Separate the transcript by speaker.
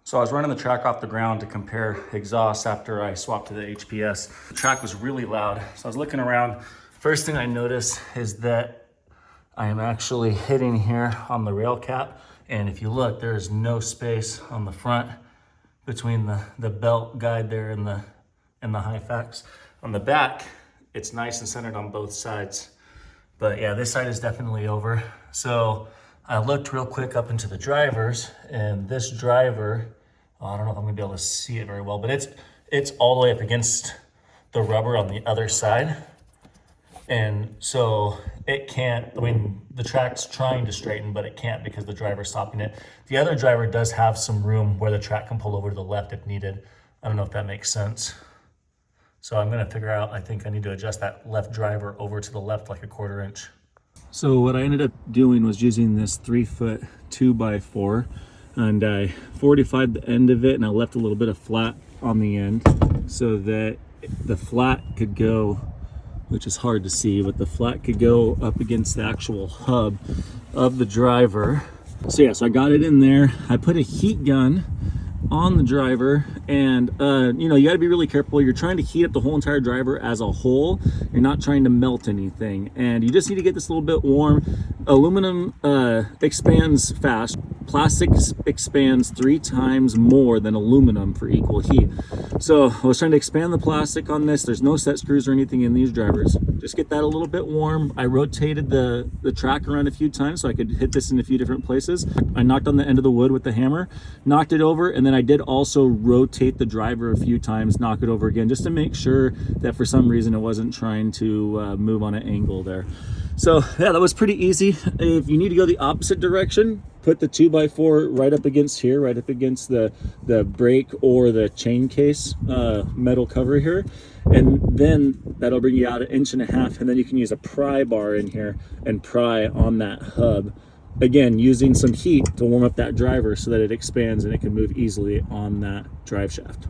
Speaker 1: So I was running the track off the ground to compare exhaust after I swapped to the HPS. The track was really loud. So I was looking around. First thing I noticed is that I am actually hitting here on the rail cap. And if you look, there is no space on the front between the belt guide there and the high facts. On the back, it's nice and centered on both sides. But yeah, this side is definitely over. So I looked real quick up into the drivers, and this driver, I don't know if I'm gonna be able to see it very well, but it's all the way up against the rubber on the other side. And so it can't, I mean, the track's trying to straighten, but it can't because the driver's stopping it. The other driver does have some room where the track can pull over to the left if needed. I don't know if that makes sense. So I'm gonna figure out, I think I need to adjust that left driver over to the left like a 1/4 inch. So what I ended up doing was using this 3-foot 2x4, and I 45'd the end of it, and I left a little bit of flat on the end so that the flat could go, which is hard to see, but the flat could go up against the actual hub of the driver. So yeah, so I got it in there. I put a heat gun on the driver, and you know, you got to be really careful. You're trying to heat up the whole entire driver as a whole. You're not trying to melt anything, and you just need to get this a little bit warm. Aluminum expands fast. Plastic expands 3 times more than aluminum for equal heat. So I was trying to expand the plastic on this. There's no set screws or anything in these drivers. Just get that a little bit warm. I rotated the track around a few times so I could hit this in a few different places. I knocked on the end of the wood with the hammer, knocked it over, and then I did also rotate the driver a few times, knock it over again, just to make sure that for some reason it wasn't trying to move on an angle there. So yeah, that was pretty easy. If you need to go the opposite direction, put the 2x4 right up against here, right up against the brake or the chain case metal cover here, and then that'll bring you out 1.5 inches, and then you can use a pry bar in here and pry on that hub. Again, using some heat to warm up that driver so that it expands and it can move easily on that drive shaft.